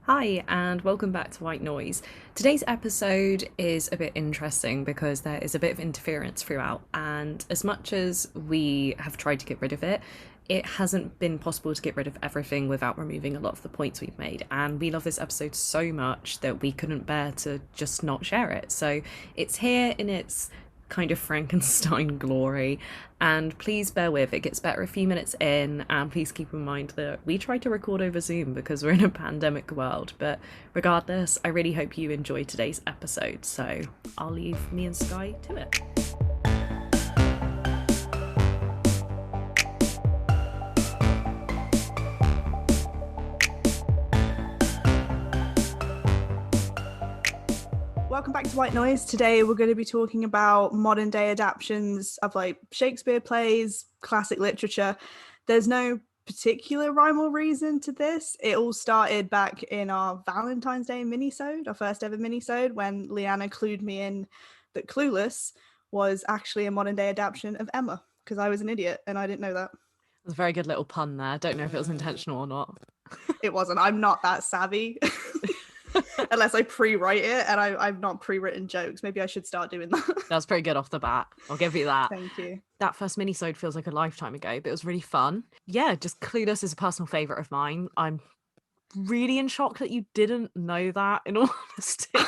Hi, and welcome back to White Noise. Today's episode is a bit interesting because there is a bit of interference throughout, and as much as we have tried to get rid of it, it hasn't been possible to get rid of everything without removing a lot of the points we've made. And we love this episode so much that we couldn't bear to just not share it. So it's here in its kind of Frankenstein glory. And please bear with, it gets better a few minutes in, and please keep in mind that we try to record over Zoom because we're in a pandemic world. But regardless, I really hope you enjoy today's episode. So I'll leave me and Skye to it. Welcome back to White Noise. Today we're going to be talking about modern day adaptations of like Shakespeare plays, classic literature. There's no particular rhyme or reason to this. It all started back in our Valentine's Day minisode, our first ever minisode, when Lyanna clued me in that Clueless was actually a modern day adaptation of Emma, because I was an idiot and I didn't know that. It was a very good little pun there. I don't know if it was intentional or not. It wasn't. I'm not that savvy. Unless I pre-write it, and I've not pre-written jokes. Maybe I should start doing that. That was pretty good off the bat. I'll give you that. Thank you. That first mini-sode feels like a lifetime ago, but it was really fun. Yeah, just Clueless is a personal favourite of mine. I'm really in shock that you didn't know that, in all honesty.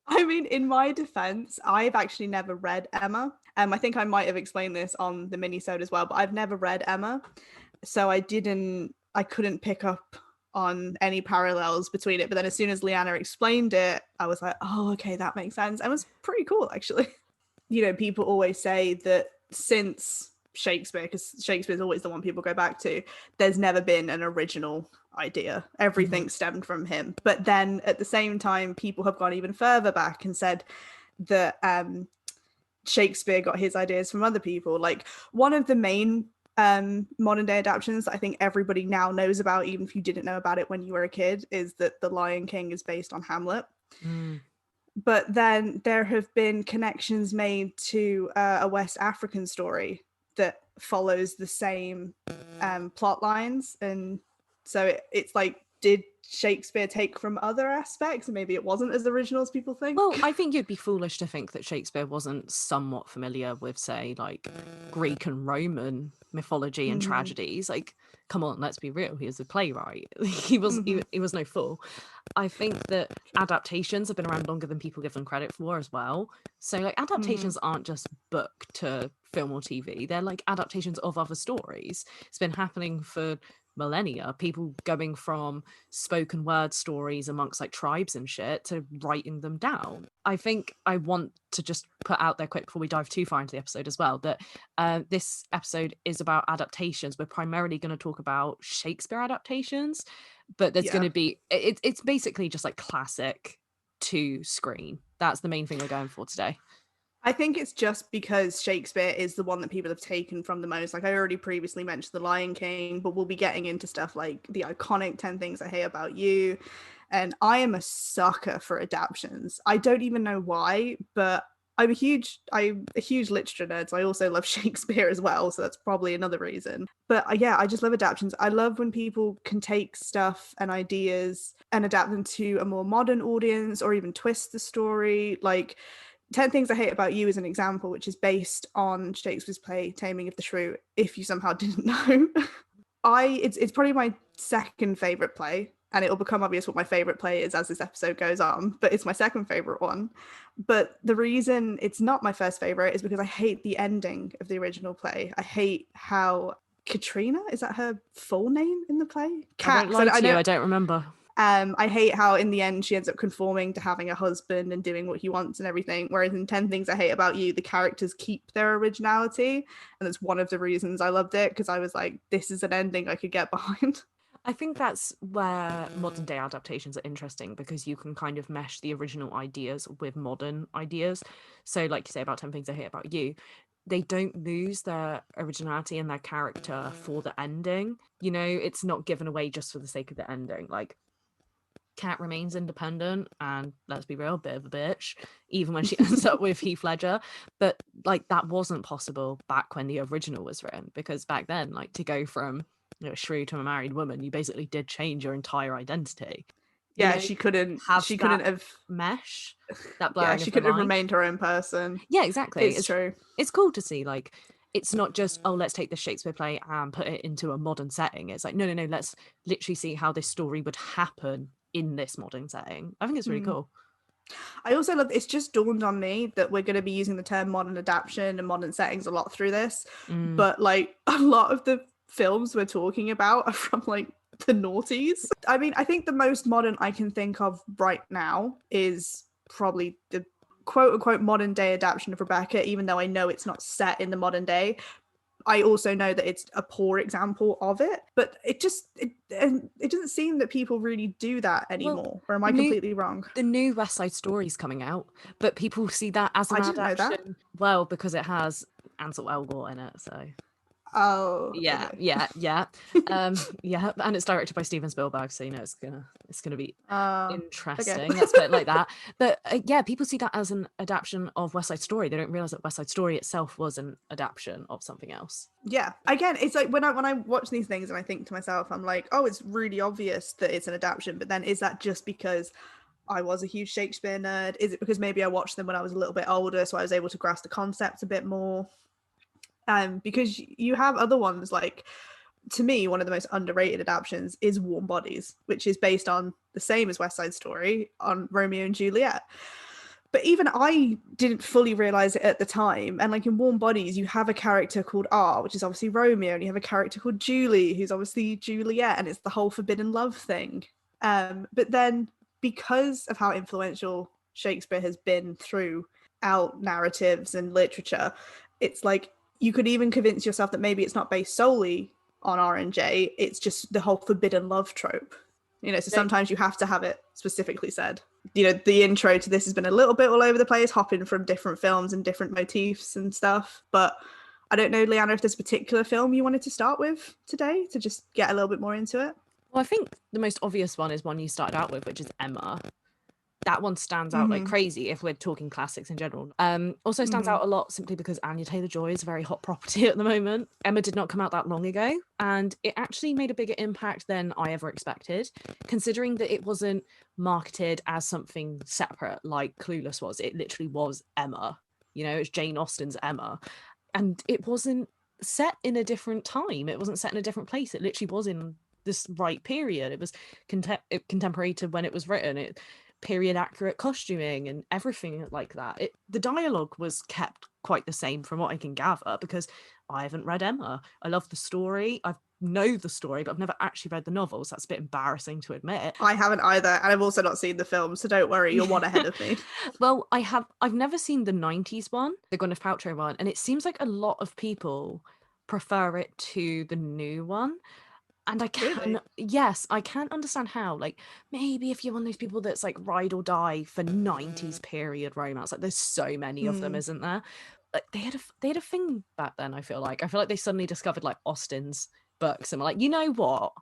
I mean, in my defense, I've actually never read Emma. I think I might have explained this on the mini-sode as well, but I've never read Emma. So I couldn't pick up on any parallels between it. But then as soon as Lyanna explained it, I was like, oh, okay, that makes sense. And it was pretty cool, actually. You know, people always say that since Shakespeare, because Shakespeare's always the one people go back to, there's never been an original idea. Everything stemmed from him. But then at the same time, people have gone even further back and said that Shakespeare got his ideas from other people. Like one of the main modern day adaptations that I think everybody now knows about, even if you didn't know about it when you were a kid, is that The Lion King is based on Hamlet. But then there have been connections made to a West African story that follows the same plot lines. And so it's like, did Shakespeare take from other aspects and maybe it wasn't as original as people think? Well, I think you'd be foolish to think that Shakespeare wasn't somewhat familiar with, say, like Greek and Roman mythology and tragedies. Like, come on, let's be real, he was a playwright. He was no fool. I think that adaptations have been around longer than people give them credit for as well. So like adaptations aren't just book to film or TV, they're like adaptations of other stories. It's been happening for millennia, people going from spoken word stories amongst like tribes and shit to writing them down. I think I want to just put out there quick before we dive too far into the episode as well that this episode is about adaptations. We're primarily going to talk about Shakespeare adaptations, but there's going to be it's basically just like classic to screen. That's the main thing we're going for today. I think it's just because Shakespeare is the one that people have taken from the most. Like I already previously mentioned The Lion King, but we'll be getting into stuff like the iconic 10 Things I Hate About You. And I am a sucker for adaptions. I don't even know why, but I'm a huge literature nerd, so I also love Shakespeare as well, so that's probably another reason. But I just love adaptations. I love when people can take stuff and ideas and adapt them to a more modern audience or even twist the story. Like 10 Things I Hate About You is an example, which is based on Shakespeare's play Taming of the Shrew, if you somehow didn't know. It's probably my second favourite play, and it will become obvious what my favourite play is as this episode goes on, but it's my second favourite one. But the reason it's not my first favourite is because I hate the ending of the original play. I hate how Katrina, is that her full name in the play? I don't lie to you, I don't remember. I hate how in the end she ends up conforming to having a husband and doing what he wants and everything. Whereas in 10 Things I Hate About You, the characters keep their originality. And that's one of the reasons I loved it, because I was like, this is an ending I could get behind. I think that's where modern day adaptations are interesting, because you can kind of mesh the original ideas with modern ideas. So like you say about 10 Things I Hate About You, they don't lose their originality and their character for the ending. You know, it's not given away just for the sake of the ending. Like Kat remains independent and, let's be real, a bit of a bitch, even when she ends up with Heath Ledger. But like that wasn't possible back when the original was written, because back then, like, to go from, you know, a shrew to a married woman, you basically did change your entire identity. you Yeah, know, she couldn't have that have mesh, that yeah, blurring she of the couldn't have line. remained her own person. Yeah, exactly. It's true. It's cool to see, like, it's not just, oh, let's take the Shakespeare play and put it into a modern setting. It's like, no, let's literally see how this story would happen in this modern setting. I think it's really cool. I also love, it's just dawned on me that we're going to be using the term modern adaptation and modern settings a lot through this, but like a lot of the films we're talking about are from like the noughties. I mean, I think the most modern I can think of right now is probably the quote unquote modern day adaptation of Rebecca, even though I know it's not set in the modern day. I also know that it's a poor example of it, but it doesn't seem that people really do that anymore. Or am I completely wrong? The new West Side Story's coming out, but people see that as an I didn't know that. adaptation. Well, because it has Ansel Elgort in it, so Oh, yeah, okay. yeah, and it's directed by Steven Spielberg, so you know it's gonna be interesting. Okay. Let's put it like that. But yeah, people see that as an adaptation of West Side Story. They don't realize that West Side Story itself was an adaptation of something else. Yeah. Again, it's like when I watch these things and I think to myself, I'm like, oh, it's really obvious that it's an adaptation. But then is that just because I was a huge Shakespeare nerd? Is it because maybe I watched them when I was a little bit older, so I was able to grasp the concepts a bit more? Because you have other ones, like, to me, one of the most underrated adaptations is Warm Bodies, which is based on the same as West Side Story, on Romeo and Juliet. But even I didn't fully realize it at the time. And like in Warm Bodies, you have a character called R, which is obviously Romeo, and you have a character called Julie, who's obviously Juliet, and it's the whole forbidden love thing. But then because of how influential Shakespeare has been throughout narratives and literature, it's like you could even convince yourself that maybe it's not based solely on R and J, it's just the whole forbidden love trope. You know, so sometimes you have to have it specifically said. You know, the intro to this has been a little bit all over the place, hopping from different films and different motifs and stuff. But I don't know, Lyanna, if there's a particular film you wanted to start with today to just get a little bit more into it. Well, I think the most obvious one is one you started out with, which is Emma. That one stands out like crazy if we're talking classics in general. Also stands out a lot simply because Anya Taylor-Joy is a very hot property at the moment. Emma did not come out that long ago, and it actually made a bigger impact than I ever expected, considering that it wasn't marketed as something separate like Clueless was. It literally was Emma. You know, it's Jane Austen's Emma. And it wasn't set in a different time. It wasn't set in a different place. It literally was in this right period. It was contemporary to when it was written. Period accurate costuming and everything like that. The dialogue was kept quite the same from what I can gather, because I haven't read Emma. I love the story. I know the story, but I've never actually read the novels. That's a bit embarrassing to admit. I haven't either, and I've also not seen the film, so don't worry, you're one ahead of me. Well, I've never seen the 90s one, the Gwyneth Paltrow one, and it seems like a lot of people prefer it to the new one. And I can't understand how. Like, maybe if you're one of those people that's like ride or die for 90s period romance, like there's so many of them, isn't there? Like they had a thing back then. I feel like they suddenly discovered like Austen's books and were like, you know what?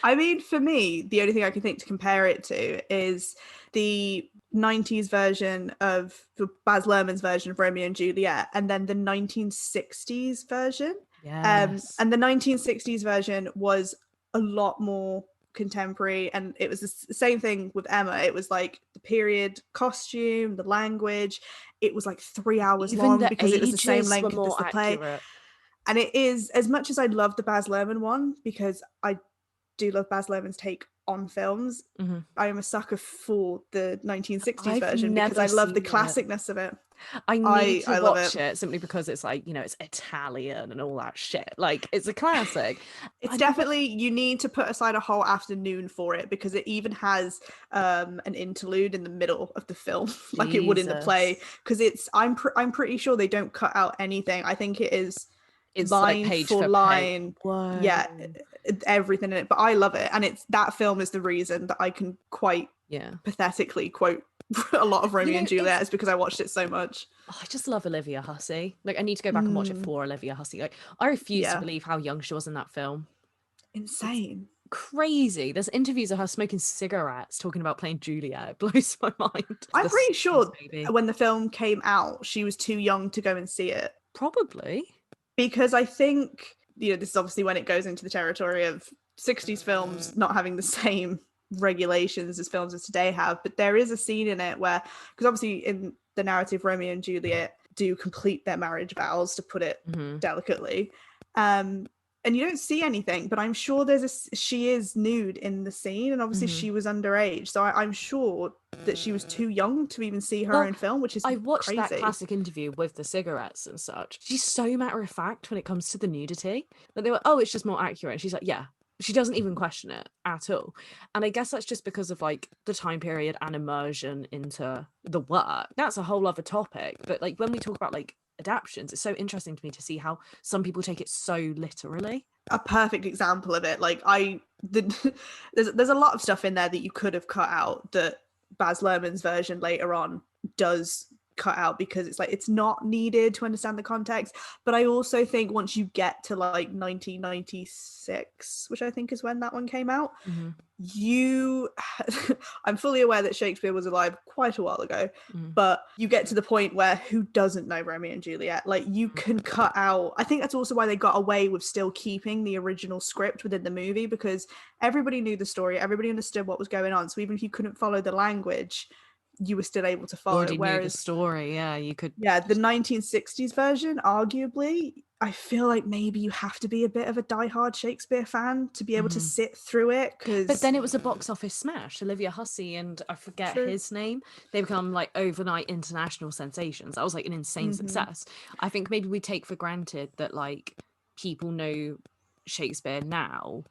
I mean, for me, the only thing I can think to compare it to is the 90s version of Baz Luhrmann's version of Romeo and Juliet, and then the 1960s version. Yes. And the 1960s version was a lot more contemporary, and it was the same thing with Emma. It was like the period costume, the language. It was like 3 hours Even long the because it was the same ages length were more as the play. accurate. And it is, as much as I love the Baz Luhrmann one, because I do love Baz Luhrmann's take on films, I am a sucker for the 1960s version because I love the classicness of it. I need to watch it simply because it's like, you know, it's Italian and all that shit. Like, it's a classic. It's definitely, you need to put aside a whole afternoon for it, because it even has an interlude in the middle of the film, like it would in the play, because I'm pretty sure they don't cut out anything. I think it's line like page for line. Whoa. Yeah, everything in it. But I love it, and it's that film is the reason that I can quite pathetically quote a lot of Romeo and Juliet, is because I watched it so much. Oh, I just love Olivia Hussey. Like, I need to go back and watch it for Olivia Hussey. Like, I refuse to believe how young she was in that film. Insane. It's crazy. There's interviews of her smoking cigarettes talking about playing Juliet. It blows my mind. I'm pretty sure when the film came out, she was too young to go and see it. Probably. Because I think, you know, this is obviously when it goes into the territory of 60s films not having the same regulations as films as today have, but there is a scene in it where, because obviously in the narrative, Romeo and Juliet do complete their marriage vows, to put it delicately, and you don't see anything, but I'm sure she is nude in the scene, and obviously she was underage, so I'm sure that she was too young to even see her own film, which is I watched crazy. that classic interview with the cigarettes and such. She's so matter of fact when it comes to the nudity. That they were, oh, it's just more accurate. And she's like, yeah. She doesn't even question it at all. And I guess that's just because of like the time period and immersion into the work. That's a whole other topic. But like when we talk about like adaptions, it's so interesting to me to see how some people take it so literally. A perfect example of it, like there's a lot of stuff in there that you could have cut out, that Baz Luhrmann's version later on does cut out, because it's like it's not needed to understand the context. But I also think once you get to like 1996, which I think is when that one came out, I'm fully aware that Shakespeare was alive quite a while ago, but you get to the point where who doesn't know Romeo and Juliet? Like you can cut out, I think that's also why they got away with still keeping the original script within the movie, because everybody knew the story, everybody understood what was going on, so even if you couldn't follow the language, you were still able to follow it. Whereas knew the story, you could. Yeah, the 1960s version, arguably, I feel like maybe you have to be a bit of a diehard Shakespeare fan to be able to sit through it. But then it was a box office smash. Olivia Hussey and I forget his name. They become like overnight international sensations. That was like an insane success. I think maybe we take for granted that like people know Shakespeare now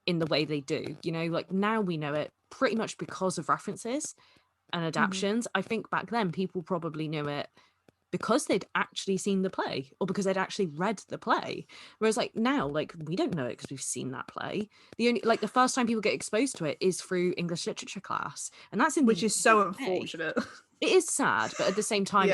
in the way they do. You know, like now we know it pretty much because of references and adaptions. I think back then people probably knew it because they'd actually seen the play or because they'd actually read the play, whereas like now, like we don't know it because we've seen that play. The only like the first time people get exposed to it is through English literature class, and that's in which is so UK. unfortunate. It is sad, but at the same time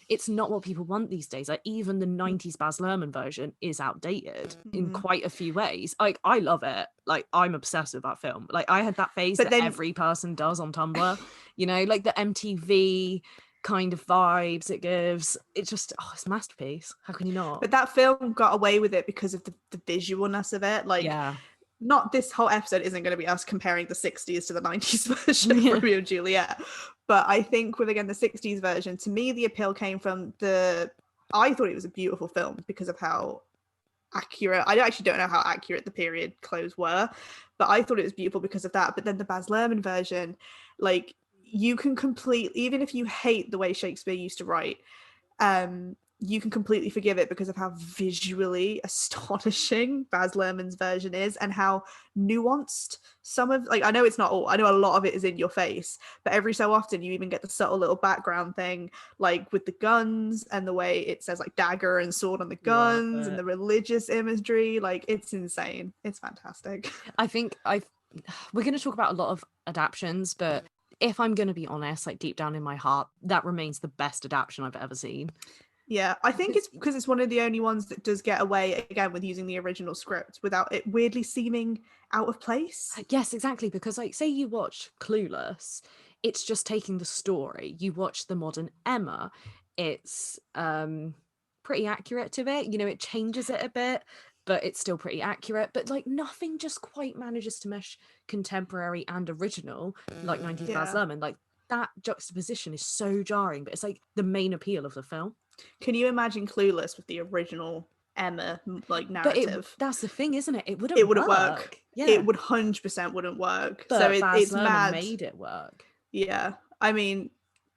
it's not what people want these days. Like even the 90s Baz Luhrmann version is outdated in quite a few ways. Like I love it, like I'm obsessed with that film. Like I had that phase that every person does on Tumblr, you know, like the MTV kind of vibes it gives. It's just it's a masterpiece. How can you not? But that film got away with it because of the visualness of it. Like not this whole episode isn't going to be us comparing the 60s to the 90s version of Romeo and Juliet, but I think with again the 60s version, to me the appeal came from I thought it was a beautiful film because of how accurate, I actually don't know how accurate the period clothes were, but I thought it was beautiful because of that. But then the Baz Luhrmann version, like you can even if you hate the way Shakespeare used to write, you can completely forgive it because of how visually astonishing Baz Luhrmann's version is and how nuanced some of, like, I know it's not all, I know a lot of it is in your face, but every so often you even get the subtle little background thing, like with the guns and the way it says like dagger and sword on the guns and the religious imagery. Like it's insane. It's fantastic. I think we're going to talk about a lot of adaptions, but if I'm going to be honest, like deep down in my heart, that remains the best adaptation I've ever seen. Yeah, I think it's because it's one of the only ones that does get away again with using the original script without it weirdly seeming out of place. Yes, exactly. Because like say you watch Clueless, it's just taking the story. You watch the modern Emma, it's pretty accurate to it. You know, it changes it a bit, but it's still pretty accurate. But like nothing just quite manages to mesh contemporary and original like 90s Baz Luhrmann. Like that juxtaposition is so jarring, but it's like the main appeal of the film. Can you imagine Clueless with the original Emma like narrative? But that's the thing, isn't it? It wouldn't work. Yeah. It would 100% wouldn't work. But so it's mad. Made it work. Yeah, I mean,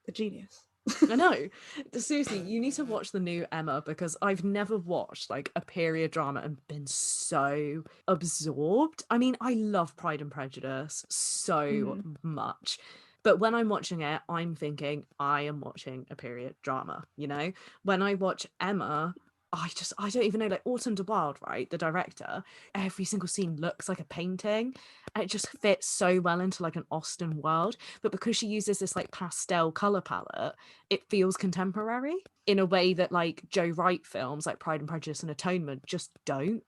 a genius. I know. Seriously, you need to watch the new Emma because I've never watched like a period drama and been so absorbed. I mean, I love Pride and Prejudice so much. But when I'm watching it, I'm thinking I am watching a period drama, you know? When I watch Emma, I don't even know, like Autumn de Wilde, right? The director, every single scene looks like a painting. And it just fits so well into like an Austen world. But because she uses this like pastel color palette, it feels contemporary in a way that like Joe Wright films like Pride and Prejudice and Atonement just don't.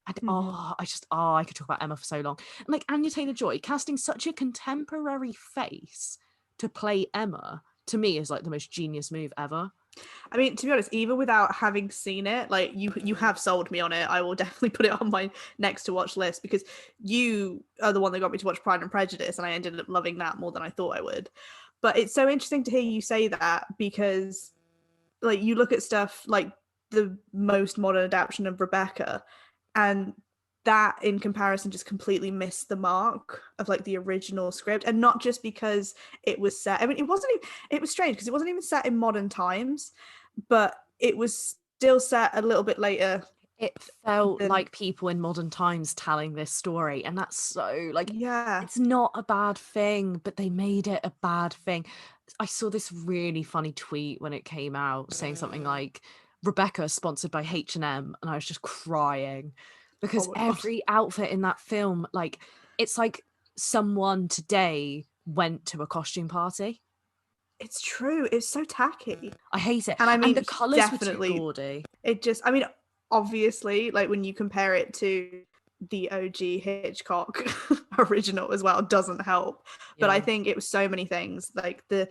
And I could talk about Emma for so long. And like Anya Taylor-Joy casting such a contemporary face to play Emma, to me is like the most genius move ever. I mean, to be honest, even without having seen it, like you have sold me on it. I will definitely put it on my next to watch list, because you are the one that got me to watch Pride and Prejudice, and I ended up loving that more than I thought I would. But it's so interesting to hear you say that, because like you look at stuff like the most modern adaptation of Rebecca, and that in comparison just completely missed the mark of like the original script. And not just because it was set, I mean, it was strange because it wasn't even set in modern times, but it was still set a little bit later. It felt than like people in modern times telling this story, and that's so like, Yeah. it's not a bad thing, but they made it a bad thing. I saw this really funny tweet when it came out saying something like Rebecca sponsored by H&M, and I was just crying because Oh my God. every outfit in that film, like, it's like someone today went to a costume party. It's true, it's so tacky. I hate it. And I mean, the colours were too definitely, gaudy. it just, I mean, obviously, like when you compare it to the OG Hitchcock original as well, doesn't help. But I Yeah. think it was so many things, like the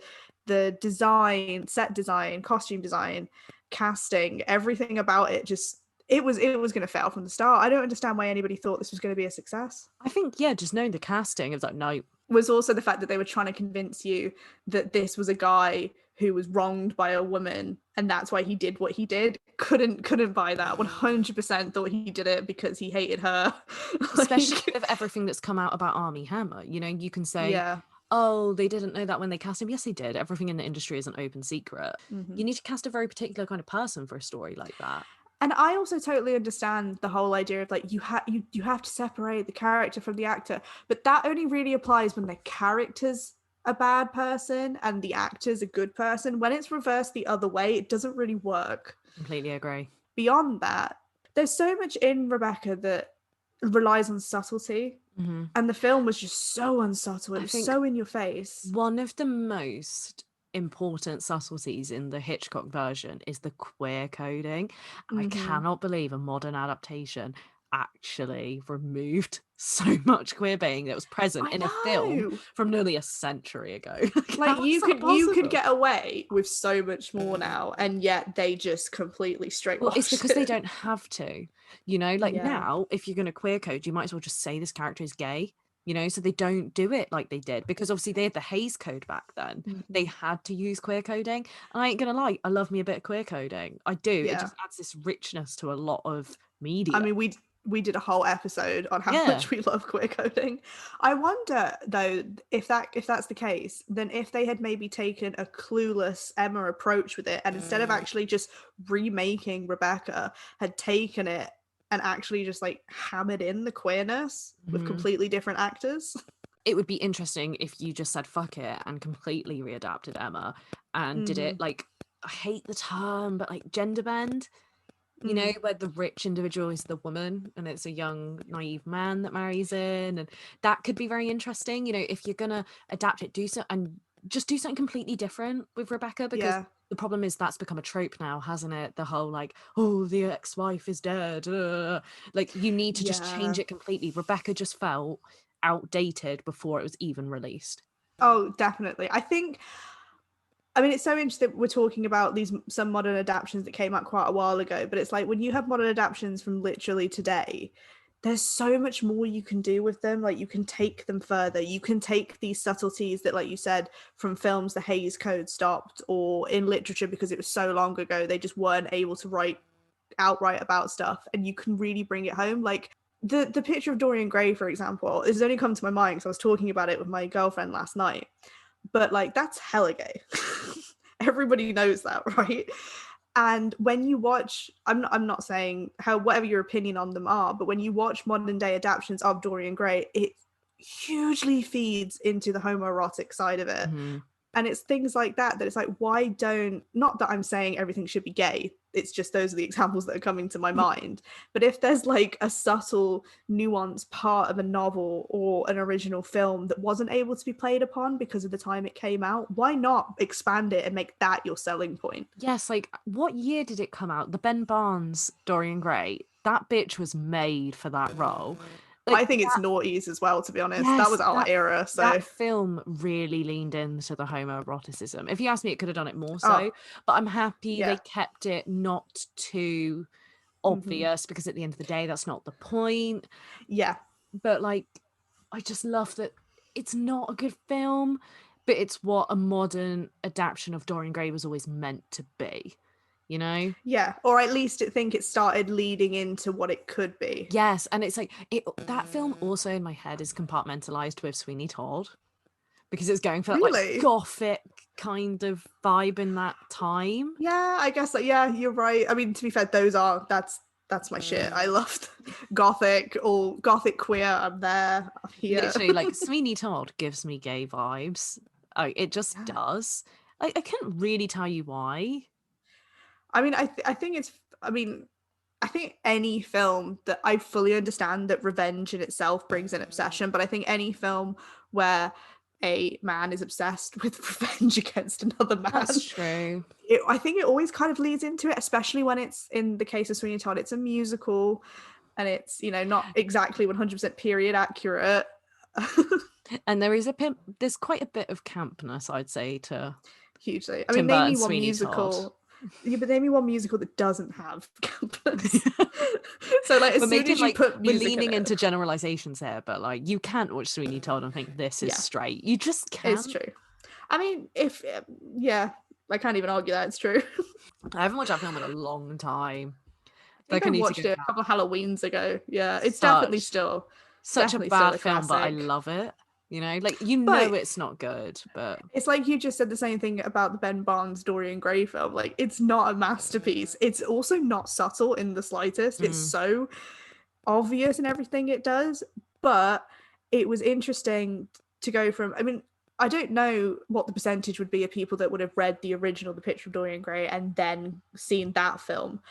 design, set design, costume design, casting, everything about it just, it was going to fail from the start. I don't understand why anybody thought this was going to be a success. I think, yeah, just knowing the casting, it was like, no. Was also the fact that they were trying to convince you that this was a guy who was wronged by a woman, and that's why he did what he did. Couldn't buy that. 100% thought he did it because he hated her. Especially Like, with everything that's come out about Armie Hammer. You know, you can say, yeah. oh, they didn't know that when they cast him. Yes, they did. Everything in the industry is an open secret. Mhm. You need to cast a very particular kind of person for a story like that. And I also totally understand the whole idea of like you have to separate the character from the actor, but that only really applies when the character's a bad person and the actor's a good person. When it's reversed the other way, it doesn't really work. Completely agree. Beyond that, there's so much in Rebecca that relies on subtlety, Mm-hmm. and the film was just so unsubtle. It I was think so in your face. one of the most important subtleties in the Hitchcock version is the queer coding. And I cannot believe a modern adaptation actually removed so much queer baiting that was present I in a film know. from nearly a century ago. Like How is that you could possible? get away with so much more now, and yet they just completely Well, it's straight-washed because they it. don't have to, you know, like Yeah. now, if you're going to queer code, you might as well just say this character is gay, you know, so they don't do it like they did, because obviously they had the Hayes Code back then. They had to use queer coding. And I ain't going to lie, I love me a bit of queer coding. I do. It Yeah. just adds this richness to a lot of I media. mean, we did a whole episode on how Yeah. much we love queer coding. I wonder though, if that's the case, then if they had maybe taken a clueless Emma approach with it, and instead of actually just remaking Rebecca, had taken it and actually just like hammered in the queerness with completely different actors. It would be interesting if you just said fuck it and completely readapted Emma and did it like, I hate the term, but like gender bend. You know, where the rich individual is the woman and it's a young, naive man that marries in. And that could be very interesting. You know, if you're going to adapt it, do so, and just do something completely different with Rebecca, because the problem is that's become a trope now, hasn't it? The whole like, oh, the ex-wife is dead. Like, you need to just change it completely. Rebecca just felt outdated before it was even released. Oh, definitely. I mean, it's so interesting we're talking about some modern adaptations that came out quite a while ago, but it's like when you have modern adaptations from literally today, there's so much more you can do with them. Like you can take them further. You can take these subtleties that, like you said, from films the Hayes Code stopped, or in literature because it was so long ago they just weren't able to write outright about stuff, and you can really bring it home. Like the picture of Dorian Gray, for example, this has only come to my mind because I was talking about it with my girlfriend last night. But like that's hella gay. Everybody knows that, right? And when you watch, I'm not saying how whatever your opinion on them are, but when you watch modern day adaptations of Dorian Gray, it hugely feeds into the homoerotic side of it. And it's things like that it's like, why don't, not that I'm saying everything should be gay, it's just those are the examples that are coming to my mind. But if there's like a subtle nuanced part of a novel or an original film that wasn't able to be played upon because of the time it came out, why not expand it and make that your selling point? Yes, like what year did it come out? The Ben Barnes Dorian Gray. That bitch was made for that role. Like, I think it's noughties as well, to be honest. That yes, was our era, so that film really leaned into the homoeroticism. If you ask me, it could have done it more so, oh but I'm happy yeah. they kept it not too Mhm. obvious, because at the end of the day, that's not the point. Yeah. But like, I just love that it's not a good film, but it's what a modern adaptation of Dorian Gray was always meant to be, you know? Yeah, or at least I think it started leading into what it could be. Yes, and it's like that film also in my head is compartmentalized with Sweeney Todd, because it's going for that like Really? gothic kind of vibe in that time. Yeah, I guess that. Yeah, you're right. I mean, to be fair, that's my shit. I loved gothic or gothic queer. I'm there. I'm here. Literally, like Sweeney Todd gives me gay vibes. Oh, it just Yeah. does. I can't really tell you why. I mean, I think it's. I mean, I think any film that I fully understand that revenge in itself brings an obsession, but I think any film where a man is obsessed with revenge against another That's man, true. I think it always kind of leads into it, especially when it's in the case of Sweeney Todd, it's a musical and it's, not exactly 100% period accurate. And there's quite a bit of campness, I'd say, to Hugely. I mean, Tim name me Burton's one Sweeney Todd. musical. Yeah, but name me one musical that doesn't have campus. So, like, as We're soon making as you like put we're music in leaning it, into generalizations here, but like you can't watch Sweeney Todd and think this is yeah, straight. You just it's can't. true. I mean, yeah, I can't even argue that it's true. I haven't watched that film in a long time. I think Like I I need to go watched it a back. couple of Halloweens ago. Yeah, it's Such such a definitely still bad a film, but I classic. love it. You know, like But it's not good, but it's like you just said the same thing about the Ben Barnes Dorian Gray film. Like, it's not a masterpiece. It's also not subtle in the slightest. It's so obvious in everything it does. But it was interesting to go from, I mean, I don't know what the percentage would be of people that would have read the original The Picture of Dorian Gray and then seen that film.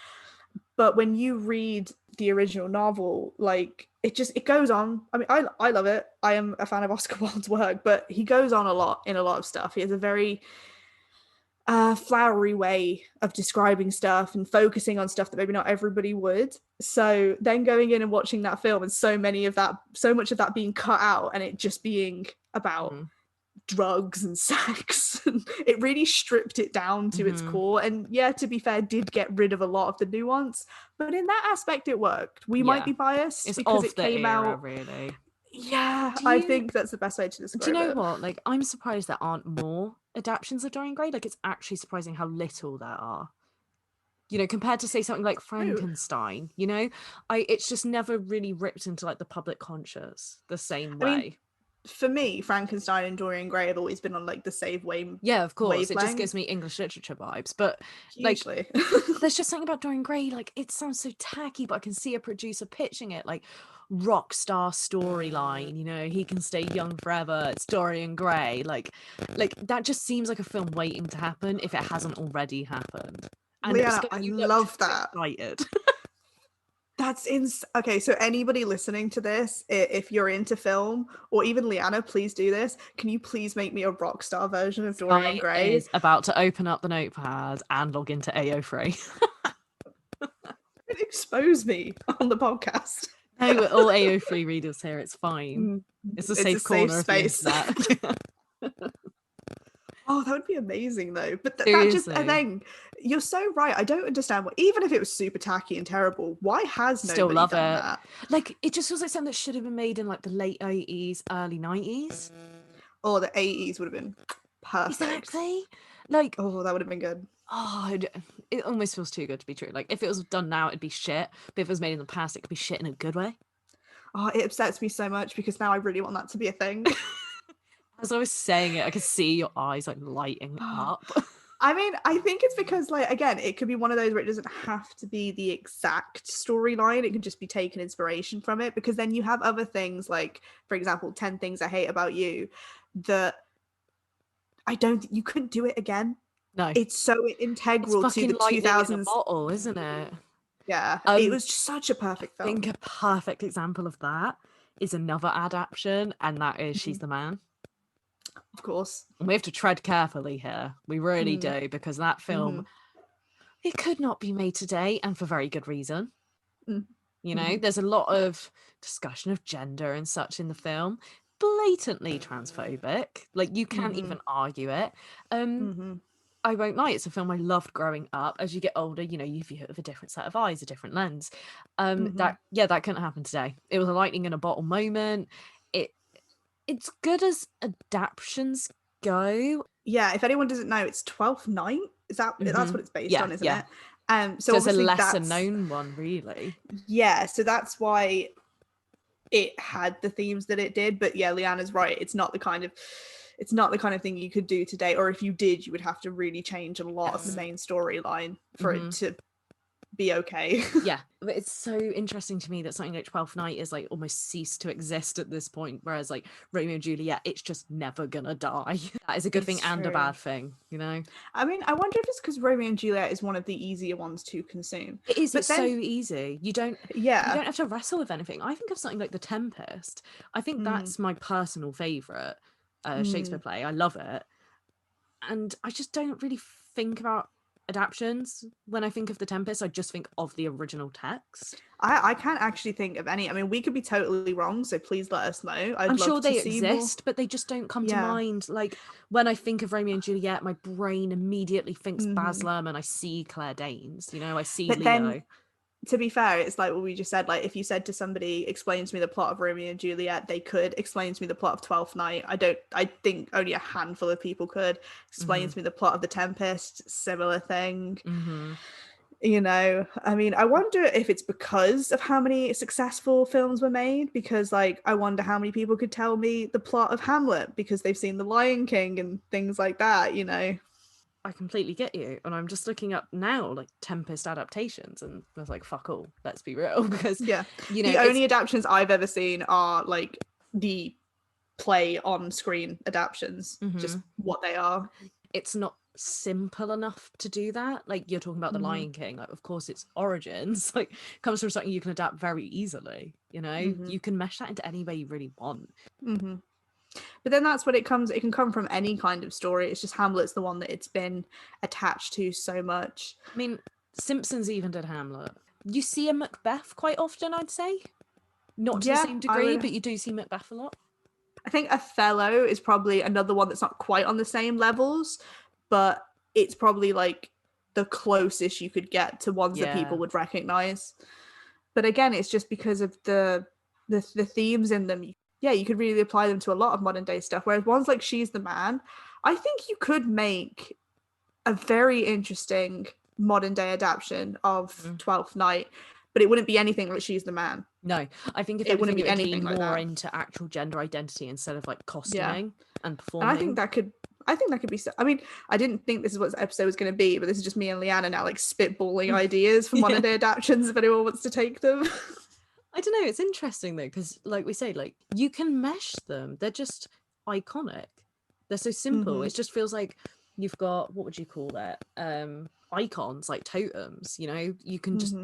But when you read the original novel, like it goes on. I mean, I love it. I am a fan of Oscar Wilde's work, but he goes on a lot in a lot of stuff. He has a very flowery way of describing stuff and focusing on stuff that maybe not everybody would. So then going in and watching that film and so much of that being cut out and it just being about drugs and sex, and it really stripped it down to its core. And yeah, to be fair, did get rid of a lot of the nuance, but in that aspect it worked. We might be biased it's because of it the came era, out. really. Yeah, I think that's the best way to Do describe you know it. what? Like, I'm surprised there aren't more adaptations of Dorian Gray. Like, it's actually surprising how little there are. You know, compared to say something like True. Frankenstein. You know, it's just never really ripped into like the public conscious the same I mean, way. for me, Frankenstein and Dorian Gray have always been on like the same Yeah, of course. It just gives wavelength. me English literature vibes. But like, Hugely. there's just something about Dorian Gray. Like, it sounds so tacky, but I can see a producer pitching it like rock star storyline. You know, he can stay young forever. It's Dorian Gray. Like that just seems like a film waiting to happen if it hasn't already happened. And Lyanna, Scott, I you look love that. excited. Okay, so anybody listening to this, if you're into film, or even Lyanna, please do this. Can you please make me a rock star version of Dorian Skye Gray? is about to open up the notepad and log into AO3. Expose me on the podcast. No, we're all AO3 readers here. It's fine. It's a It's safe a safe corner space. of the internet. Oh, that would be amazing though. But that just, and Seriously. then you're so right. I don't understand what, even if it was super tacky and terrible, why has Still nobody love done it. that? Like, it just feels like something that should have been made in like the late 80s, early 90s. Or the 80s would have been perfect. Exactly. Like, Oh, that would have been good. oh, it almost feels too good to be true. Like, if it was done now, it'd be shit. But if it was made in the past, it could be shit in a good way. Oh, it upsets me so much because now I really want that to be a thing. As I was saying it, I could see your eyes like lighting up. I mean, I think it's because, like, again, it could be one of those where it doesn't have to be the exact storyline. It can just be taken inspiration from it, because then you have other things like, for example, 10 Things I Hate About You, that you couldn't do it again. No. It's so integral It's to the fucking lightning 2000s. in a bottle, isn't it? Yeah, it was just such a perfect I film. think a perfect example of that is another adaptation, and that is She's the Man. Of course. And we have to tread carefully here. We really do, because that film, it could not be made today, and for very good reason. You know, there's a lot of discussion of gender and such in the film, blatantly transphobic. Like, you can't even argue it. I won't lie, it's a film I loved growing up. As you get older, you know, you view it with a different set of eyes, a different lens. That couldn't happen today. It was a lightning in a bottle moment. It's good as adaptions go. Yeah, if anyone doesn't know, it's 12th Night. That's what it's based on, isn't it? So it's a lesser known one, really. Yeah, so that's why it had the themes that it did. But yeah, Lyanna's right. It's not the kind of thing you could do today, or if you did, you would have to really change a lot of the main storyline for it to be okay. Yeah, but it's so interesting to me that something like 12th Night is like almost ceased to exist at this point, whereas like Romeo and Juliet, it's just never gonna die. That is a good thing and a bad thing, you know. I mean, I wonder if it's because Romeo and Juliet is one of the easier ones to consume. It is. It's so easy. You don't have to wrestle with anything. I think of something like The Tempest. I think that's my personal favorite Shakespeare play. I love it, and I just don't really think about adaptions when I think of The Tempest. I just think of the original text. I can't actually think of any. I mean, we could be totally wrong, so please let us know. I'm sure they exist, but they just don't come to mind. Like, when I think of Romeo and Juliet, my brain immediately thinks Baz Luhrmann. I see Claire Danes, you know, I see Leo. Then, to be fair, it's like what we just said. Like, if you said to somebody, explain to me the plot of Romeo and Juliet, they could explain to me the plot of 12th Night. I think only a handful of people could explain to me the plot of The Tempest. Similar thing. You know, I mean, I wonder if it's because of how many successful films were made, because like, I wonder how many people could tell me the plot of Hamlet because they've seen The Lion King and things like that, you know. I completely get you, and I'm just looking up now like Tempest adaptations, and I was like, fuck all, let's be real, because you know, the only adaptations I've ever seen are like the play on screen adaptions, just what they are. It's not simple enough to do that. Like, you're talking about The Lion King, like, of course its origins like comes from something you can adapt very easily, you know. You can mesh that into any way you really want. But then that's what it can come from any kind of story. It's just Hamlet's the one that it's been attached to so much. I mean, Simpsons even did Hamlet. You see a Macbeth quite often, I'd say. Not to the same degree, but you do see Macbeth a lot. I think Othello is probably another one that's not quite on the same levels, but it's probably like the closest you could get to ones that people would recognize. But again, it's just because of the themes in them. Yeah, you could really apply them to a lot of modern day stuff. Whereas ones like She's the Man, I think you could make a very interesting modern day adaptation of 12th Night, but it wouldn't be anything like She's the Man. No, I think if it wouldn't be anything like more into actual gender identity instead of like costuming and performing. And I think that could be so. I mean, I didn't think this is what this episode was going to be, but this is just me and Lyanna now like spitballing ideas for modern day adaptations if anyone wants to take them. I don't know, it's interesting though, because like we say, like, you can mesh them. They're just iconic. They're so simple. It just feels like you've got, what would you call that? Icons, like totems, you know? You can just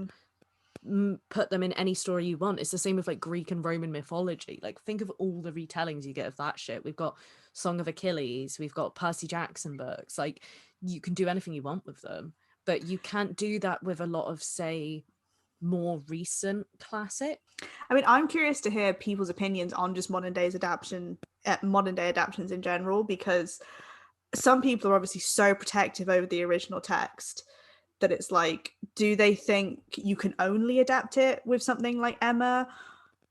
put them in any story you want. It's the same with like Greek and Roman mythology. Like, think of all the retellings you get of that shit. We've got Song of Achilles, we've got Percy Jackson books. Like, you can do anything you want with them, but you can't do that with a lot of, say, more recent classic. I mean, I'm curious to hear people's opinions on just modern day adaptations in general, because some people are obviously so protective over the original text that it's like, do they think you can only adapt it with something like Emma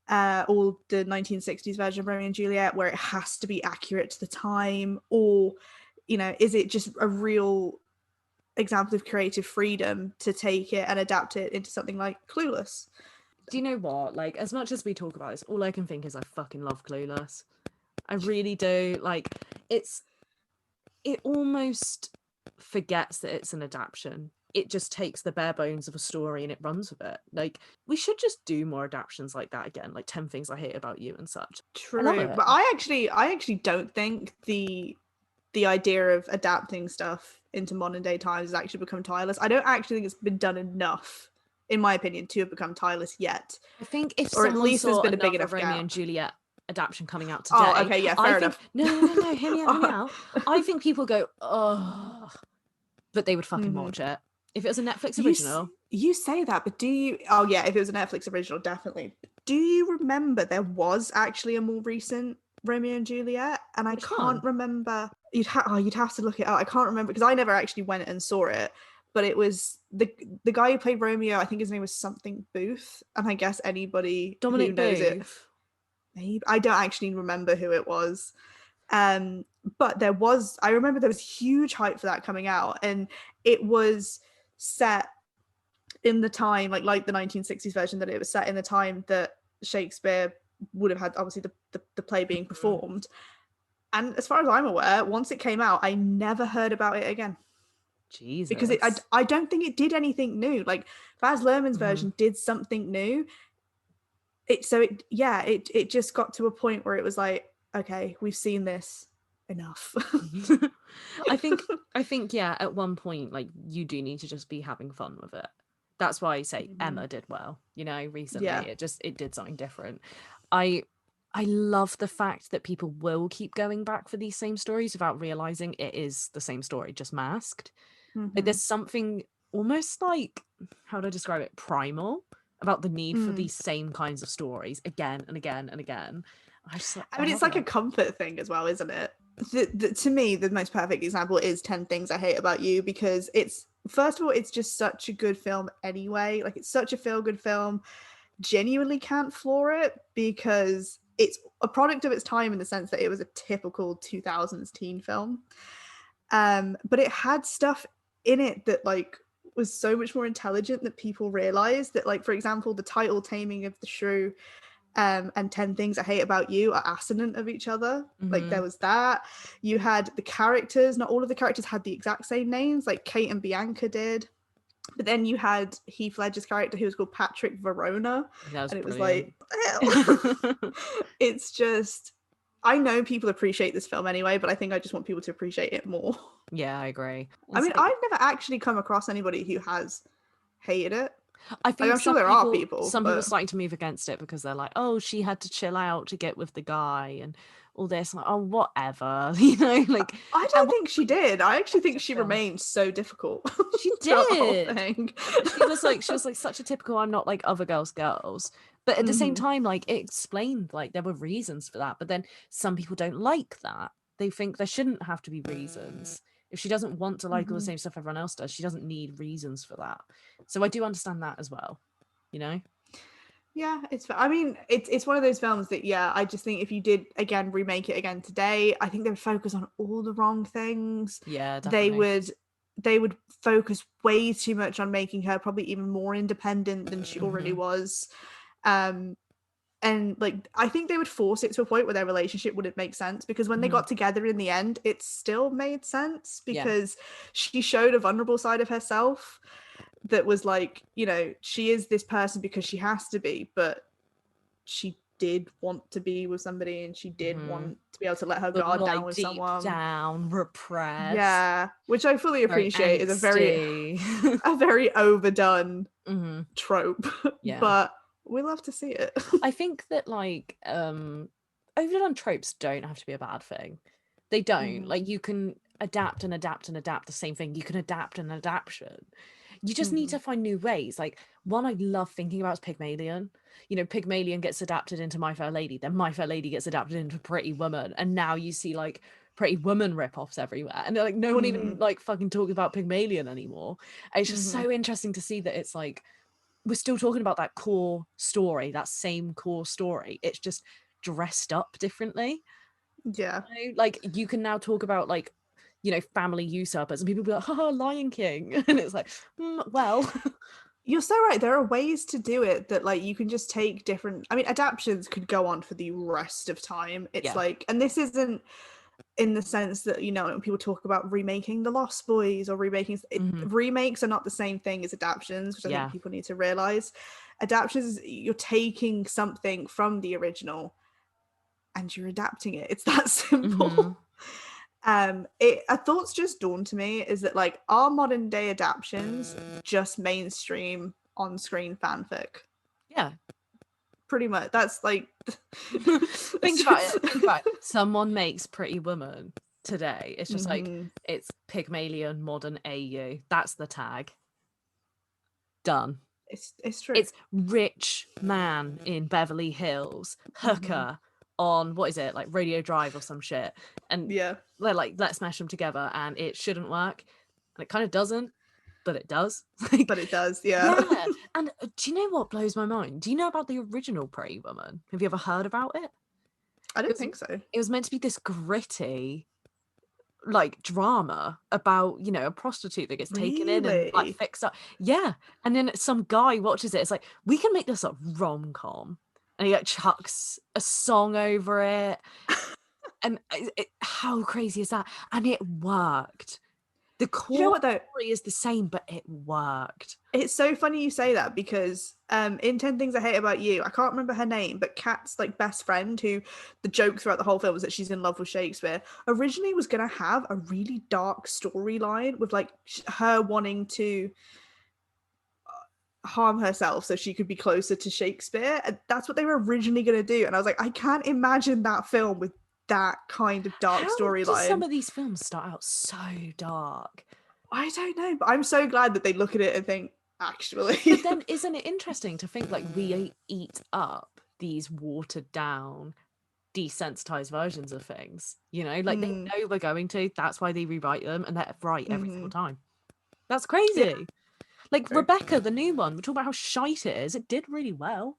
or the 1960s version of Romeo and Juliet where it has to be accurate to the time, or, you know, is it just a real example of creative freedom to take it and adapt it into something like Clueless? Do you know what? Like, as much as we talk about this, all I can think is I fucking love Clueless. I really do. Like, it almost forgets that it's an adaptation. It just takes the bare bones of a story and it runs with it. Like, we should just do more adaptations like that again, like 10 Things I Hate About You and such. True, but I actually don't think the idea of adapting stuff into modern day times has actually become timeless. I don't actually think it's been done enough, in my opinion, to have become timeless yet. I think if or at least there's been a big enough Romeo and Juliet adaptation coming out today. Oh, okay, yeah, fair enough. No, hear me out. I think people go, oh, but they would fucking watch it. If it was a Netflix You original, you say that, but do you? Oh yeah, if it was a Netflix original, definitely. Do you remember there was actually a more recent Romeo and Juliet? And I which can't one? remember. You'd have to look it up. I can't remember because I never actually went and saw it. But it was the guy who played Romeo. I think his name was something Booth, and I guess anybody who Dominic knows it, Booth. maybe I don't actually remember who it was. But I remember there was huge hype for that coming out, and it was set in the time like the 1960s version, that it was set in the time that Shakespeare would have had, obviously the play being performed. And as far as I'm aware, once it came out, I never heard about it again, because Jesus. I don't think it did anything new. Like Baz Luhrmann's Mhm. version did something new. It just got to a point where it was like, okay, we've seen this enough. I think yeah, at one point, like, you do need to just be having fun with it. That's why I say Emma did well, recently. Yeah. It did something different. I I love the fact that people will keep going back for these same stories without realizing it is the same story, just masked. Like, Mm-hmm. there's something almost like, how do I describe it, primal about the need for these same kinds of stories again and again and again. I I mean, it's love like a it. comfort thing as well, isn't it? To me, the most perfect example is 10 Things I Hate About You, because it's, first of all, it's just such a good film anyway. Like, it's such a feel good film. Genuinely can't floor it, because it's a product of its time in the sense that it was a typical 2000s teen film. But it had stuff in it that, like, was so much more intelligent that people realized that, like, for example, the title Taming of the Shrew and 10 Things I Hate About You are assonant of each other. Like, there was that. You had the characters, not all of the characters had the exact same names, like Kate and Bianca did. But then you had Heath Ledger's character, who was called Patrick Verona. That was And it was brilliant. like, hell. It's just, I know people appreciate this film anyway, but I think I just want people to appreciate it more. Yeah, I agree. I It's mean, like, I've never actually come across anybody who has hated it. I Like, think I'm sure there are people, some people but starting to move against it because they're like, oh, she had to chill out to get with the guy and all this. I'm like, oh, whatever, like, I at don't one think she point, did. I actually think she film. remained so difficult She throughout the whole did. thing. She was like such a typical I'm not like other girls. But at the same Mhm, time, like, it explained like there were reasons for that. But then some people don't like that. They think there shouldn't have to be reasons. If she doesn't want to like all the mhm. same stuff everyone else does, she doesn't need reasons for that. So I do understand that as well, you know? Yeah, I mean, it's one of those films that, yeah, I just think if you did again remake it again today, I think they would focus on all the wrong things. Yeah, They definitely. would they would focus way too much on making her probably even more independent than she already Hmm. was. Um, and like, I think they would force it to a point where their relationship wouldn't make sense, because when they Hmm. got together in the end, it still made sense, Yeah. because she showed a vulnerable side of herself that was like, she is this person because she has to be, but she did want to be with somebody, and she did Hmm. want to be able to let her But guard down like with deep someone. down, repressed, Yeah, which I fully very appreciate, is a very angsty. a very overdone Hmm. trope, Yeah. but we love to see it. I think that, like, overdone tropes don't have to be a bad thing. They don't. Mhm, Like, you can adapt and adapt and adapt the same thing. You can adapt an adaptation. You just need mhm, to find new ways. Like, one I love thinking about is Pygmalion. Pygmalion gets adapted into My Fair Lady, then My Fair Lady gets adapted into Pretty Woman, and now you see like Pretty Woman rip-offs everywhere. And they're like, no one even mhm, like fucking talks about Pygmalion anymore. And it's just mhm. so interesting to see that it's like we're still talking about that core story, that same core story. It's just dressed up differently. Yeah. Like, you can now talk about like, family usurpers, and people be like, haha, Lion King. And it's like, well, You're so right. There are ways to do it that, like, you can just take different. I mean, adaptions could go on for the rest of time. It's yeah. like, and this isn't in the sense that, when people talk about remaking The Lost Boys or remaking Hmm. remakes are not the same thing as adaptions, which I think Yeah. people need to realize. Adaptions, you're taking something from the original and you're adapting it. It's that Hmm. simple. A thought's just dawned to me is that, like, our modern day adaptions just mainstream on-screen fanfic. Yeah. Pretty much. That's like Think about it. Think about it. Someone makes Pretty Woman today. It's just like, Mhm. it's Pygmalion modern AU. That's the tag. Done. It's true. It's rich man in Beverly Hills, hooker on, what is it, like Radio Drive or some shit, and Yeah. they're like, let's smash them together, and it shouldn't work, and it kind of doesn't, but it does. But it does, yeah. And do you know what blows my mind? Do you know about the original Pretty Woman? Have you ever heard about it? I don't think so. It was meant to be this gritty, like, drama about, you know, a prostitute that gets taken in and like Really? fixed up. Yeah. And then some guy watches it. It's like, we can make this a rom-com. And he like chucks a song over it. And how crazy is that? And it worked. The core You know what though? story is the same, but it worked. It's so funny you say that, because in 10 Things I Hate About You, I can't remember her name, but Kat's like best friend, who the joke throughout the whole film was that she's in love with Shakespeare, originally was going to have a really dark storyline with like her wanting to harm herself so she could be closer to Shakespeare. And that's what they were originally going to do. And I was like, I can't imagine that film with that kind of dark storyline. Some of these films start out so dark. I don't know, but I'm so glad that they look at it and think, actually. But then isn't it interesting to think like we eat up these watered down, desensitized versions of things, you know, like they know we're going to, that's why they rewrite them, and they're right every single time. That's crazy. Yeah. Like Rebecca, the new one, we're talking about how shite it is. It did really well.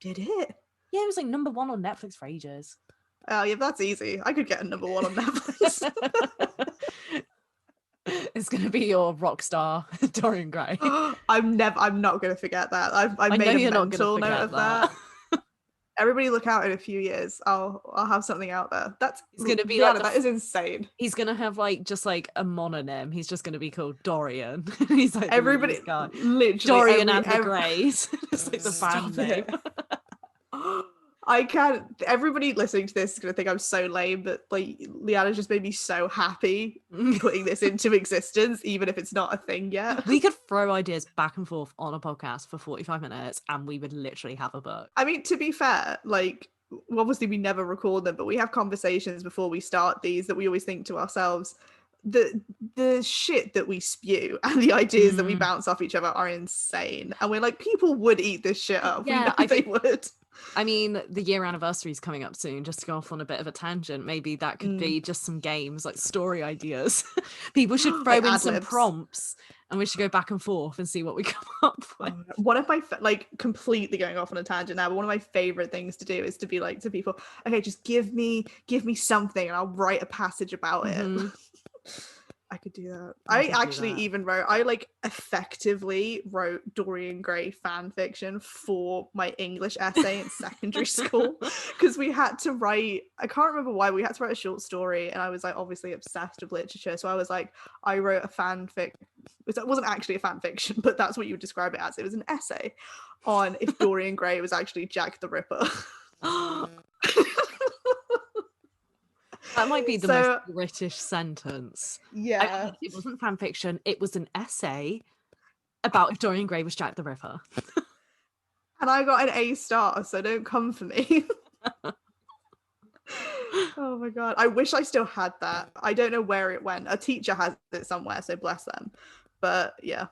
Did it? Yeah, it was like #1 on Netflix for ages. Oh yeah, that's easy. I could get a #1 on Netflix. It's gonna be your rock star Dorian Gray. I'm not gonna forget that. I made a mental note of that. Everybody look out in a few years. I'll have something out there. It's gonna be like that is insane. He's gonna have like just like a mononym. He's just gonna be called Dorian. He's like everybody guy. Literally Dorian and the Greys. It's like the band name. I can't. Everybody listening to this is gonna think I'm so lame, but like Lyanna just made me so happy putting this into existence, even if it's not a thing yet. We could throw ideas back and forth on a podcast for 45 minutes, and we would literally have a book. I mean, to be fair, like obviously we never record them, but we have conversations before we start these that we always think to ourselves, the shit that we spew and the ideas that we bounce off each other are insane, and we're like, people would eat this shit up. Yeah, they would. I mean, the year anniversary is coming up soon. Just to go off on a bit of a tangent, maybe that could be just some games, like story ideas. People should throw like in ad-libs. Some prompts, and we should go back and forth and see what we come up with. One of my like completely going off on a tangent now, but one of my favorite things to do is to be like to people, okay, just give me something, and I'll write a passage about it. I could do that. I like effectively wrote Dorian Gray fan fiction for my English essay in secondary school, because we had to write, I can't remember why, we had to write a short story, and I was like obviously obsessed with literature, so I was like, I wrote a fanfic. It wasn't actually a fan fiction, but that's what you would describe it as. It was an essay on if Dorian Gray was actually Jack the Ripper. That might be the most British sentence. Yeah. It wasn't fan fiction. It was an essay about if Dorian Gray was Jack the Ripper. And I got an A star, so don't come for me. Oh my God. I wish I still had that. I don't know where it went. A teacher has it somewhere, so bless them. But yeah.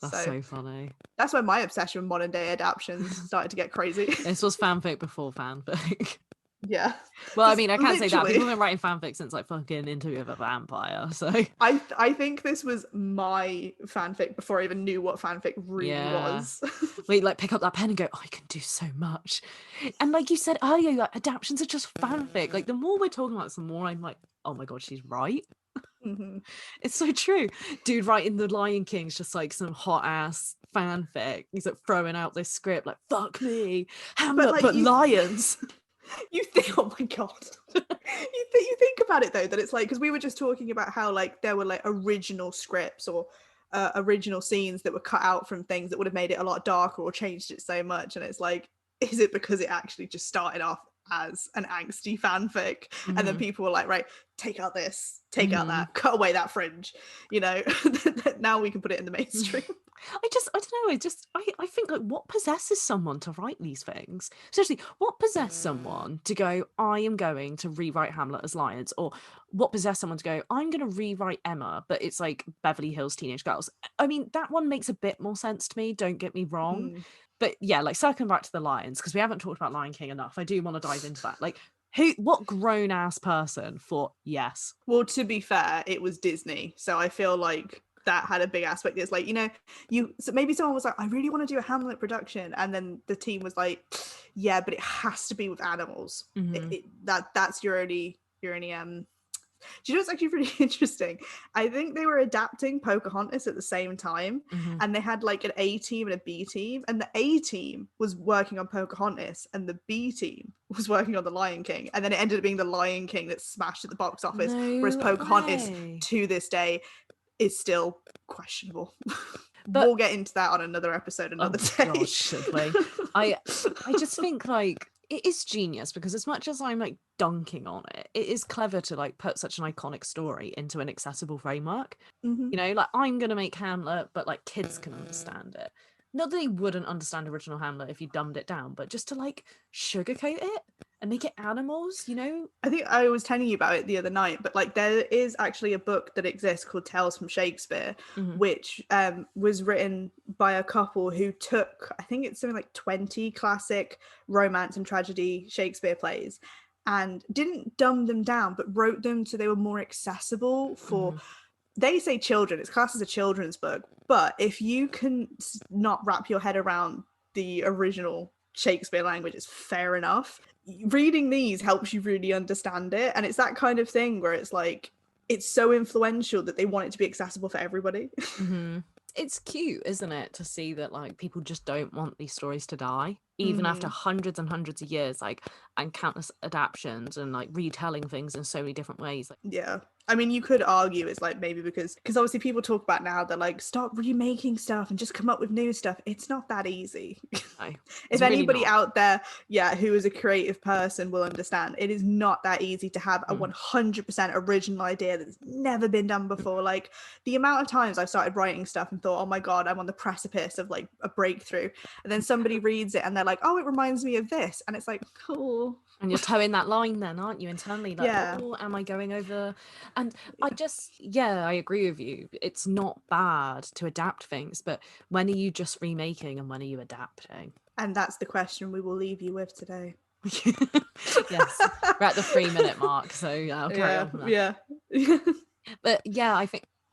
That's so funny. That's when my obsession with modern day adaptions started to get crazy. This was fanfic before fanfic. Yeah. Well, I mean, I can't say that. People have been writing fanfic since like fucking Interview with a Vampire. So I think this was my fanfic before I even knew what fanfic really was. Wait, like pick up that pen and go, oh, I can do so much. And like you said earlier, like adaptions are just fanfic. Like the more we're talking about this, the more I'm like, oh my God, she's right. It's so true. Dude writing The Lion King's just like some hot ass fanfic. He's like throwing out this script like, fuck me, Hamlet, but lions. You think, oh my God. you think about it though, that it's like, because we were just talking about how like there were like original scripts or original scenes that were cut out from things that would have made it a lot darker or changed it so much, and it's like, is it because it actually just started off as an angsty fanfic and then people were like, right, take out this, take out that, cut away that fringe, you know. Now we can put it in the mainstream. I don't know. I think, like, what possesses someone to write these things? Seriously, what possessed someone to go, I am going to rewrite Hamlet as lions? Or what possessed someone to go, I'm going to rewrite Emma, but it's like Beverly Hills Teenage Girls? I mean, that one makes a bit more sense to me, don't get me wrong. But yeah, like, circling back to the lions, because we haven't talked about Lion King enough. I do want to dive into that. Like, what grown ass person thought yes? Well, to be fair, it was Disney, so I feel like that had a big aspect. It's like, you know, so maybe someone was like, I really want to do a Hamlet production, and then the team was like, yeah, but it has to be with animals. That's your only do you know what's actually really interesting? I think they were adapting Pocahontas at the same time, and they had like an A team and a B team, and the A team was working on Pocahontas and the B team was working on the Lion King, and then it ended up being the Lion King that smashed at the box office, whereas Pocahontas to this day is still questionable. But we'll get into that on another episode another day. God, should we? I just think, like, it is genius, because as much as I'm like dunking on it, it is clever to like put such an iconic story into an accessible framework. You know, like, I'm gonna make Hamlet, but like kids can understand it. Not that they wouldn't understand original Hamlet if you dumbed it down, but just to like sugarcoat it and make it animals, you know? I think I was telling you about it the other night, but like, there is actually a book that exists called Tales from Shakespeare, which was written by a couple who took, I think it's something like 20 classic romance and tragedy Shakespeare plays, and didn't dumb them down, but wrote them so they were more accessible for, they say children, it's classed as a children's book, but if you can not wrap your head around the original Shakespeare language, it's fair enough. Reading these helps you really understand it, and it's that kind of thing where it's like, it's so influential that they want it to be accessible for everybody. It's cute, isn't it, to see that like people just don't want these stories to die, even after hundreds and hundreds of years, like, and countless adaptions and like retelling things in so many different ways. Like, yeah, I mean, you could argue it's like maybe because obviously people talk about now, they're like, stop remaking stuff and just come up with new stuff. It's not that easy. No, if anybody out there, who is a creative person will understand, it is not that easy to have a 100% original idea that's never been done before. Like, the amount of times I've started writing stuff and thought, oh my God, I'm on the precipice of like a breakthrough. And then somebody reads it and they're like, oh, it reminds me of this. And it's like, cool. And you're towing that line then, aren't you, internally? Like, oh, am I going over? And I agree with you. It's not bad to adapt things, but when are you just remaking and when are you adapting? And that's the question we will leave you with today. Yes, we're at the 3-minute mark, so I'll carry on from that. But yeah,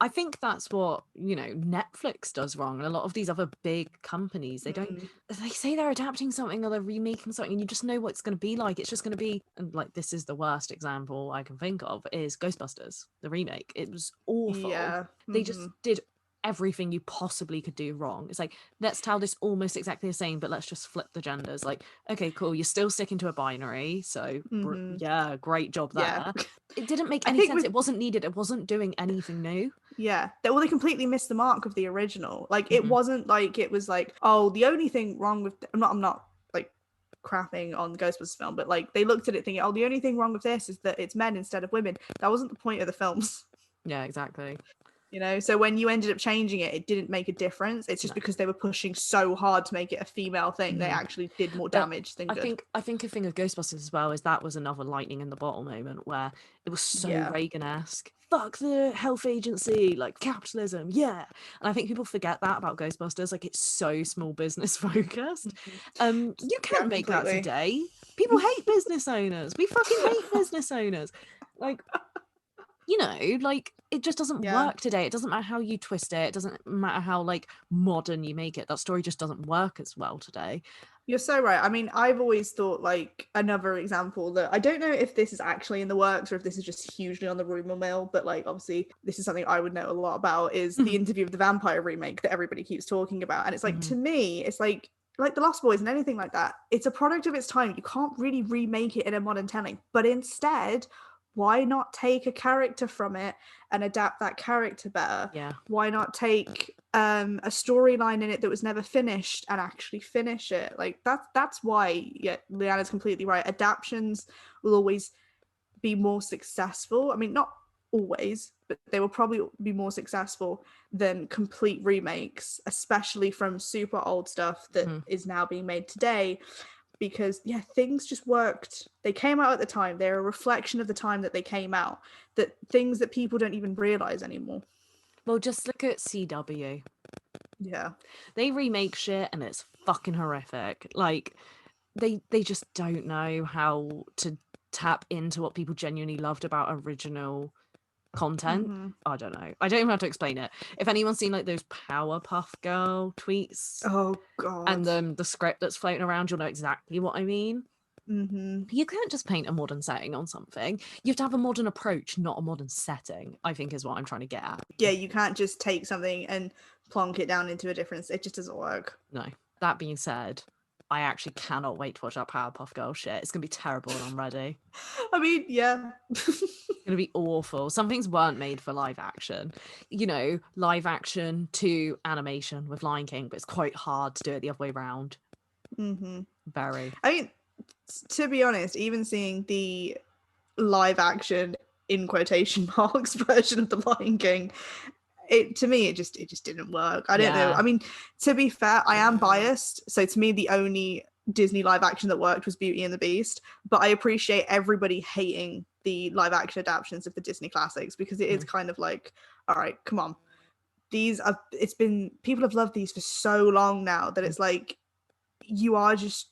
I think that's what, you know, Netflix does wrong, and a lot of these other big companies, they say they're adapting something or they're remaking something, and you just know what it's going to be like. It's just going to be, and like, this is the worst example I can think of, is Ghostbusters, the remake. It was awful. They just did everything you possibly could do wrong. It's like, let's tell this almost exactly the same, but let's just flip the genders. Like, okay, cool, you're still sticking to a binary, so yeah, great job there. It didn't make any sense. It wasn't needed. It wasn't doing anything new. They completely missed the mark of the original. Like, it wasn't like, it was like, oh, the only thing wrong with I'm not like crapping on the Ghostbusters film, but like, they looked at it thinking, oh, the only thing wrong with this is that it's men instead of women. That wasn't the point of the films. Yeah, exactly. You know, so when you ended up changing it, it didn't make a difference. It's just because they were pushing so hard to make it a female thing, they actually did more damage than good. I think a thing of Ghostbusters as well is that was another lightning in the bottle moment where it was so Reagan-esque. Fuck the health agency, like, capitalism, yeah. And I think people forget that about Ghostbusters. Like, it's so small business focused. You can't make that today. People hate business owners. We fucking hate business owners. Like, you know, like, it just doesn't work today. It doesn't matter how you twist it. It doesn't matter how like modern you make it. That story just doesn't work as well today. You're so right. I mean, I've always thought, like, another example that I don't know if this is actually in the works or if this is just hugely on the rumor mill, but like, obviously this is something I would know a lot about, is the Interview of the Vampire remake that everybody keeps talking about. And it's like, to me, it's like The Lost Boys and anything like that, it's a product of its time. You can't really remake it in a modern telling, but instead, why not take a character from it and adapt that character better? Why not take a storyline in it that was never finished and actually finish it? Like, that's why Lyanna's completely right. Adaptions will always be more successful. I mean, not always, but they will probably be more successful than complete remakes, especially from super old stuff that is now being made today. Because yeah, things just worked. They came out at the time. They're a reflection of the time that they came out. That things that people don't even realize anymore. Well, just look at CW. Yeah. They remake shit and it's fucking horrific. Like, they just don't know how to tap into what people genuinely loved about original content. I don't know. I don't even have to explain it. If anyone's seen like those Powerpuff Girl tweets Oh god. and the script that's floating around, you'll know exactly what I mean. You can't just paint a modern setting on something. You have to have a modern approach, not a modern setting, I think is what I'm trying to get at. Yeah, you can't just take something and plonk it down into a different... It just doesn't work. No. That being said, I actually cannot wait to watch that Powerpuff Girl shit. It's going to be terrible and I'm ready. I mean, yeah. It's going to be awful. Some things weren't made for live action. You know, live action to animation with Lion King, but it's quite hard to do it the other way around. Very. I mean, to be honest, even seeing the live action in quotation marks version of The Lion King, to me it just didn't work. I don't know. I mean, to be fair, I am biased, so to me the only Disney live action that worked was Beauty and the Beast, but I appreciate everybody hating the live action adaptations of the Disney classics, because it is kind of like, all right, come on, people have loved these for so long now that it's like you are just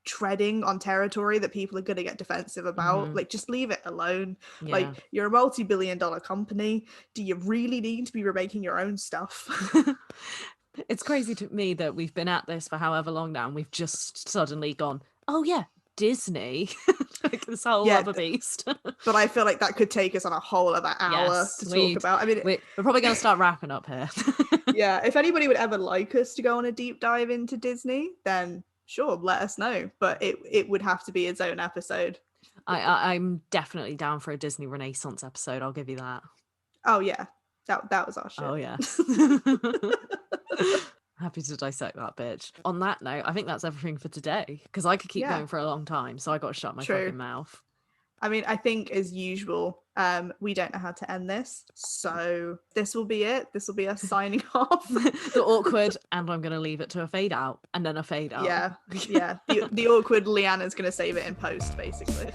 treading on territory that people are going to get defensive about. Like, just leave it alone. Like, you're a multi-billion-dollar company. Do you really need to be remaking your own stuff? It's crazy to me that we've been at this for however long now and we've just suddenly gone, oh yeah, Disney. Like this whole other beast. But I feel like that could take us on a whole other hour to talk about. I mean, we're probably going to start wrapping up here. Yeah, if anybody would ever like us to go on a deep dive into Disney, then sure, let us know. But it would have to be its own episode. I'm definitely down for a Disney Renaissance episode. I'll give you that. Oh yeah, that was our shit. Oh yes. Happy to dissect that bitch. On that note, I think that's everything for today, because I could keep going for a long time, so I got to shut my fucking mouth. I mean, I think as usual, we don't know how to end this, so this will be it. This will be us signing off. The awkward, and I'm going to leave it to a fade out, and then a fade out. Yeah. The awkward Lyanna's going to save it in post, basically.